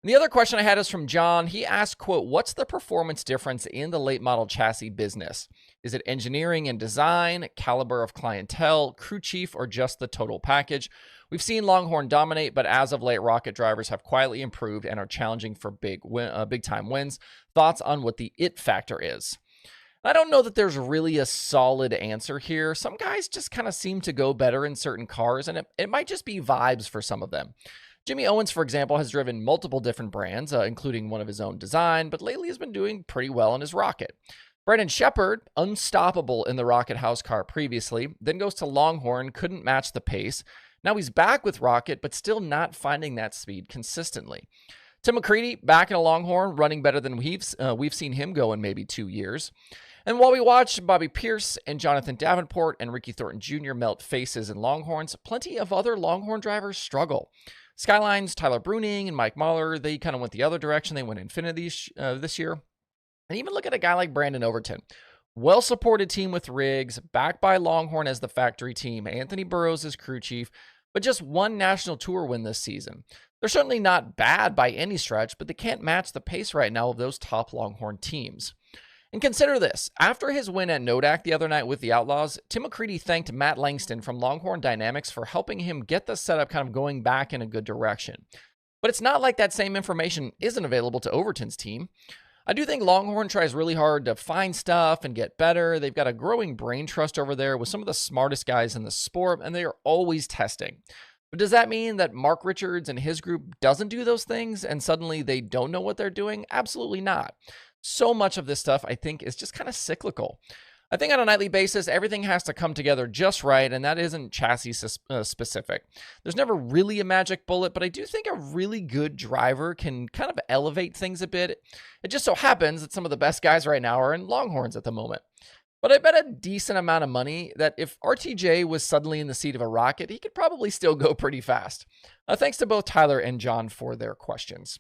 And the other question I had is from John. He asked, quote, what's the performance difference in the late model chassis business? Is it engineering and design, caliber of clientele, crew chief, or just the total package? We've seen Longhorn dominate, but as of late, Rocket drivers have quietly improved and are challenging for big time wins. Thoughts on what the it factor is? I don't know that there's really a solid answer here. Some guys just kind of seem to go better in certain cars, and it might just be vibes for some of them. Jimmy Owens, for example, has driven multiple different brands, including one of his own design, but lately has been doing pretty well in his Rocket. Brandon Sheppard, unstoppable in the Rocket house car previously, then goes to Longhorn, couldn't match the pace. Now he's back with Rocket, but still not finding that speed consistently. Tim McCreadie, back in a Longhorn, running better than we've seen him go in maybe 2 years. And while we watch Bobby Pierce and Jonathan Davenport and Ricky Thornton Jr. melt faces in Longhorns, plenty of other Longhorn drivers struggle. Skyline's Tyler Bruning and Mike Mahler, they kind of went the other direction. They went Infinity this year. And even look at a guy like Brandon Overton. Well-supported team with rigs, backed by Longhorn as the factory team, Anthony Burrows as crew chief, but just one national tour win this season. They're certainly not bad by any stretch, but they can't match the pace right now of those top Longhorn teams. And consider this, after his win at Nodak the other night with the Outlaws, Tim McCreadie thanked Matt Langston from Longhorn Dynamics for helping him get the setup kind of going back in a good direction. But it's not like that same information isn't available to Overton's team. I do think Longhorn tries really hard to find stuff and get better. They've got a growing brain trust over there with some of the smartest guys in the sport, and they are always testing. But does that mean that Mark Richards and his group doesn't do those things and suddenly they don't know what they're doing? Absolutely not. So much of this stuff, I think, is just kind of cyclical. I think on a nightly basis, everything has to come together just right, and that isn't chassis specific. There's never really a magic bullet, but I do think a really good driver can kind of elevate things a bit. It just so happens that some of the best guys right now are in Longhorns at the moment. But I bet a decent amount of money that if RTJ was suddenly in the seat of a Rocket, he could probably still go pretty fast. Thanks to both Tyler and John for their questions.